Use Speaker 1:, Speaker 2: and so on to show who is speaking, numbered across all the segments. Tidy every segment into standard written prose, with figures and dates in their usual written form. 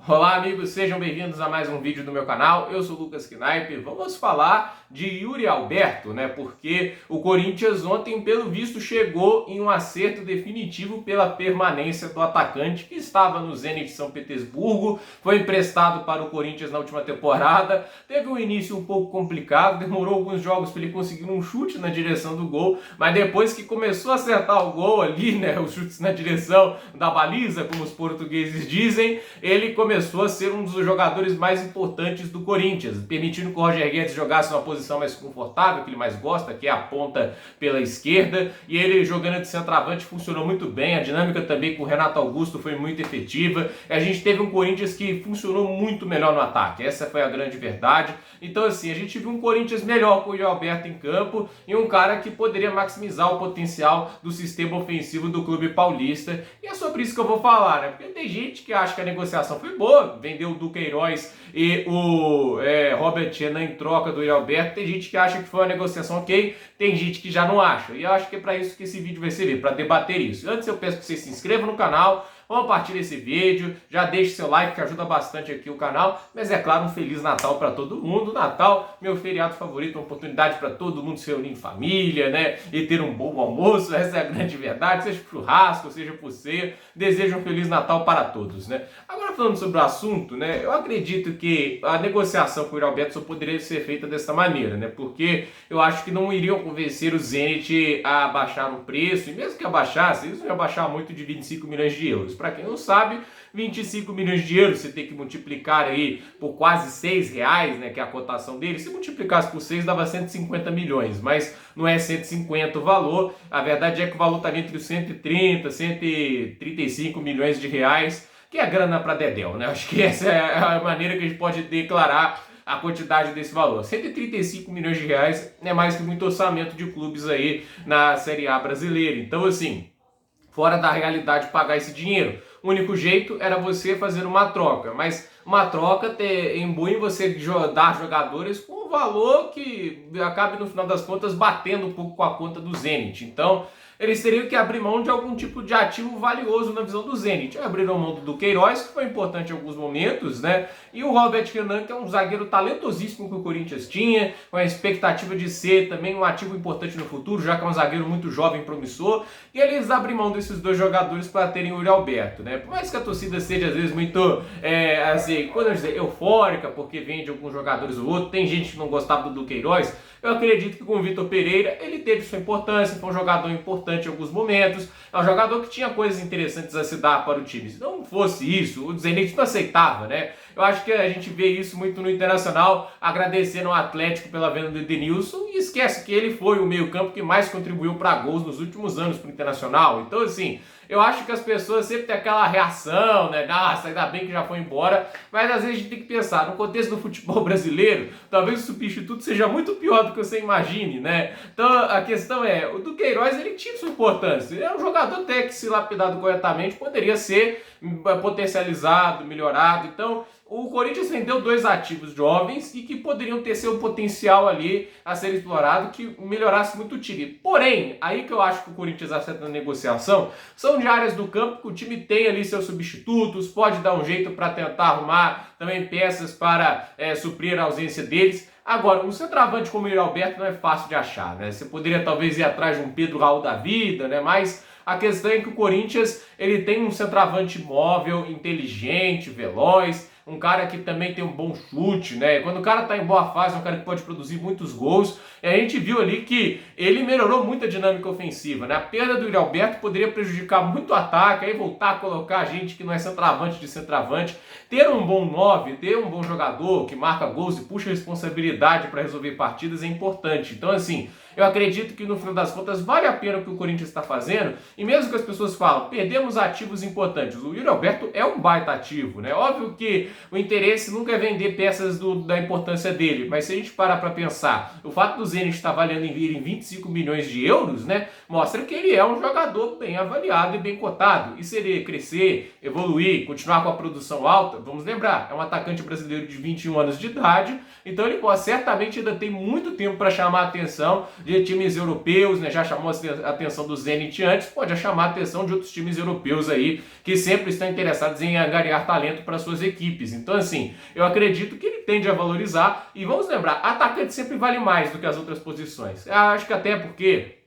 Speaker 1: Olá amigos, sejam bem-vindos a mais um vídeo do meu canal. Eu sou o Lucas Knaip. Vamos falar de Yuri Alberto, né? Porque o Corinthians ontem, pelo visto, chegou em um acerto definitivo pela permanência do atacante que estava no Zenit de São Petersburgo, foi emprestado para o Corinthians na última temporada, teve um início um pouco complicado, demorou alguns jogos para ele conseguir um chute na direção do gol, mas depois que começou a acertar o gol ali, né, os chutes na direção da baliza, como os portugueses dizem, ele começou a ser um dos jogadores mais importantes do Corinthians, permitindo que o Roger Guedes jogasse numa posição mais confortável, que ele mais gosta, que é a ponta pela esquerda, e ele jogando de centroavante funcionou muito bem, a dinâmica também com o Renato Augusto foi muito efetiva, a gente teve um Corinthians que funcionou muito melhor no ataque, essa foi a grande verdade. Então assim, a gente viu um Corinthians melhor com o Yuri Alberto em campo e um cara que poderia maximizar o potencial do sistema ofensivo do clube paulista, e é sobre isso que eu vou falar, né? Porque tem gente que acha que a negociação foi boa, vendeu o Duqueiroz e o Robert Renan em troca do Yuri Alberto, tem gente que acha que foi uma negociação ok, tem gente que já não acha, e eu acho que é para isso que esse vídeo vai servir, para debater isso. Antes eu peço que você se inscreva no canal, compartilhe esse vídeo, já deixe seu like que ajuda bastante aqui o canal, mas é claro, um Feliz Natal para todo mundo. Natal, meu feriado favorito, uma oportunidade para todo mundo se reunir em família, né, e ter um bom almoço, essa é a grande verdade, seja por churrasco, seja por ceia, desejo um Feliz Natal para todos, né. Agora falando sobre o assunto, né, eu acredito que a negociação com o Yuri Alberto só poderia ser feita dessa maneira, né, porque eu acho que não iriam convencer o Zenit a baixar o preço, e mesmo que abaixasse, eles não iam baixar muito de 25 milhões de euros. Para quem não sabe, 25 milhões de euros você tem que multiplicar aí por quase R$ 6, né, que é a cotação dele. Se multiplicasse por 6 dava 150 milhões, mas não é 150 o valor. A verdade é que o valor está entre os 130, 135 milhões de reais, que é grana para dedéu, né? Acho que essa é a maneira que a gente pode declarar a quantidade desse valor. 135 milhões de reais é mais que muito orçamento de clubes aí na Série A brasileira. Então, assim, fora da realidade pagar esse dinheiro. O único jeito era você fazer uma troca, mas uma troca imbui você dar jogadores com um valor que acabe no final das contas batendo um pouco com a conta do Zenit. Então, eles teriam que abrir mão de algum tipo de ativo valioso na visão do Zenit. Abriram mão do Duqueiroz, que foi importante em alguns momentos, né? E o Robert Renan, que é um zagueiro talentosíssimo que o Corinthians tinha, com a expectativa de ser também um ativo importante no futuro, já que é um zagueiro muito jovem e promissor. E eles abrem mão desses dois jogadores para terem o Yuri Alberto, né? Por mais que a torcida seja às vezes muito, assim, quando eu dizer, eufórica, porque vende alguns jogadores ou outro, tem gente que não gostava do Duqueiroz, eu acredito que com o Vitor Pereira ele teve sua importância, foi um jogador importante em alguns momentos, é um jogador que tinha coisas interessantes a se dar para o time. Se não fosse isso, o Zenit não aceitava, né? Eu acho que a gente vê isso muito no Internacional, agradecendo ao Atlético pela venda do Edenilson, e esquece que ele foi o meio-campo que mais contribuiu para gols nos últimos anos para o Internacional. Então, assim, eu acho que as pessoas sempre têm aquela reação, né? Nossa, ainda bem que já foi embora. Mas às vezes a gente tem que pensar, no contexto do futebol brasileiro, talvez o substituto seja muito pior do que você imagine, né? Então a questão é, o Duqueiroz, ele tinha sua importância. Ele é um jogador até que, se lapidado corretamente, poderia ser potencializado, melhorado. Então, o Corinthians vendeu dois ativos jovens e que poderiam ter seu potencial ali a ser explorado, que melhorasse muito o time. Porém, aí que eu acho que o Corinthians acerta na negociação, são de áreas do campo que o time tem ali seus substitutos, pode dar um jeito para tentar arrumar também peças para suprir a ausência deles. Agora, um centroavante como o Yuri Alberto não é fácil de achar, né? Você poderia talvez ir atrás de um Pedro Raul da vida, né? Mas a questão é que o Corinthians ele tem um centroavante móvel, inteligente, veloz, um cara que também tem um bom chute, né? Quando o cara tá em boa fase, é um cara que pode produzir muitos gols. E a gente viu ali que ele melhorou muito a dinâmica ofensiva, né? A perda do Yuri Alberto poderia prejudicar muito o ataque, aí voltar a colocar gente que não é centroavante de centroavante. Ter um bom 9, ter um bom jogador que marca gols e puxa responsabilidade para resolver partidas é importante. Então, assim, eu acredito que no final das contas vale a pena o que o Corinthians está fazendo, e mesmo que as pessoas falam, perdemos ativos importantes, o Yuri Alberto é um baita ativo, né? Óbvio que o interesse nunca é vender peças da importância dele, mas se a gente parar para pensar, o fato do Zenit estar avaliando em 25 milhões de euros, né, mostra que ele é um jogador bem avaliado e bem cotado. E se ele crescer, evoluir, continuar com a produção alta, vamos lembrar, é um atacante brasileiro de 21 anos de idade, então ele certamente ainda tem muito tempo para chamar a atenção de times europeus, né, já chamou a atenção do Zenit antes, pode chamar a atenção de outros times europeus aí, que sempre estão interessados em angariar talento para suas equipes. Então, assim, eu acredito que ele tende a valorizar, e vamos lembrar, atacante sempre vale mais do que as outras posições. Eu acho que até porque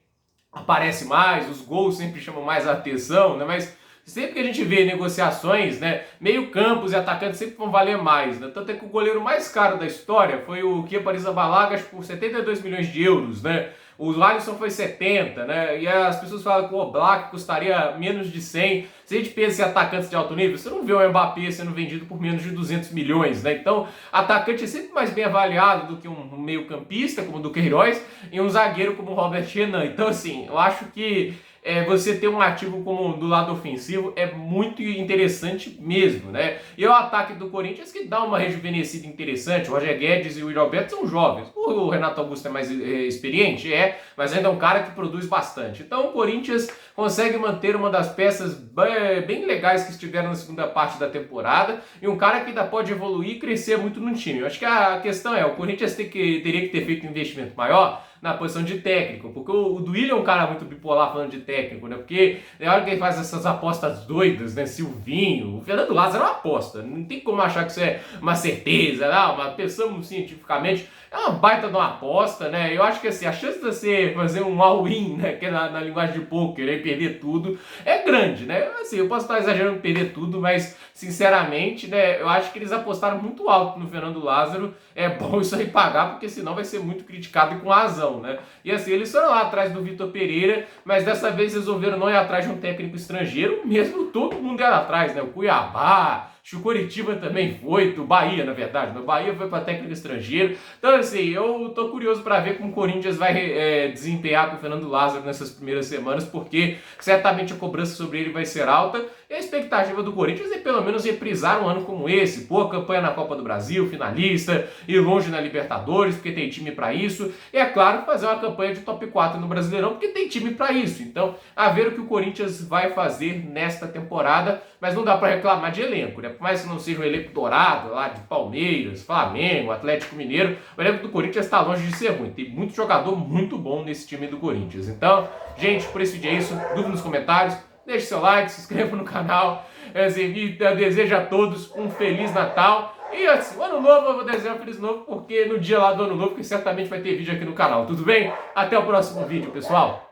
Speaker 1: aparece mais, os gols sempre chamam mais a atenção, né? Mas sempre que a gente vê negociações, né, meio campos e atacantes sempre vão valer mais, né? Tanto é que o goleiro mais caro da história foi o Kepa Arrizabalaga por 72 milhões de euros, né? O Alisson foi 70, né? E as pessoas falam que o Oblak custaria menos de 100. Se a gente pensa em atacantes de alto nível, você não vê o Mbappé sendo vendido por menos de 200 milhões, né? Então, atacante é sempre mais bem avaliado do que um meio-campista, como o do Queiroz, e um zagueiro como o Robert Renan. Então, assim, eu acho que você ter um ativo como do lado ofensivo é muito interessante mesmo, né? E o ataque do Corinthians que dá uma rejuvenescida interessante. O Roger Guedes e o Yuri Alberto são jovens. O Renato Augusto é mais experiente, mas ainda é um cara que produz bastante. Então o Corinthians consegue manter uma das peças bem legais que estiveram na segunda parte da temporada e um cara que ainda pode evoluir e crescer muito no time. Eu acho que a questão o Corinthians teria que ter feito um investimento maior na posição de técnico, porque o Duílio é um cara muito bipolar falando de técnico, né? Porque na hora que ele faz essas apostas doidas, né? Silvinho, o Fernando Lázaro é uma aposta, não tem como achar que isso é uma certeza, não, mas pensamos cientificamente, é uma baita de uma aposta, né? Eu acho que assim, a chance de você fazer um all-in, né? Que é na linguagem de poker, e perder tudo, é grande, né? Assim, eu posso estar exagerando em perder tudo, mas sinceramente, né? Eu acho que eles apostaram muito alto no Fernando Lázaro. É bom isso aí pagar, porque senão vai ser muito criticado e com razão, né? E assim, eles foram lá atrás do Vitor Pereira, mas dessa vez resolveram não ir atrás de um técnico estrangeiro, mesmo todo mundo era atrás, né? O Cuiabá, o Coritiba também foi, o Bahia, na verdade, o Bahia foi para técnico estrangeiro. Então, assim, eu tô curioso para ver como o Corinthians vai desempenhar com o Fernando Lázaro nessas primeiras semanas, porque certamente a cobrança sobre ele vai ser alta. E a expectativa do Corinthians é pelo menos reprisar um ano como esse, boa campanha na Copa do Brasil, finalista, ir longe na Libertadores, porque tem time para isso. E é claro, fazer uma campanha de top 4 no Brasileirão, porque tem time para isso. Então, a ver o que o Corinthians vai fazer nesta temporada, mas não dá para reclamar de elenco, né? Por mais que não seja um elenco dourado lá de Palmeiras, Flamengo, Atlético Mineiro, o elenco do Corinthians está longe de ser ruim. Tem muito jogador muito bom nesse time do Corinthians. Então, gente, por esse vídeo é isso. Dúvida nos comentários. Deixe seu like, se inscreva no canal. E eu desejo a todos um Feliz Natal. E assim, o Ano Novo eu vou desejar um Feliz Novo, porque no dia lá do Ano Novo, que certamente vai ter vídeo aqui no canal. Tudo bem? Até o próximo vídeo, pessoal.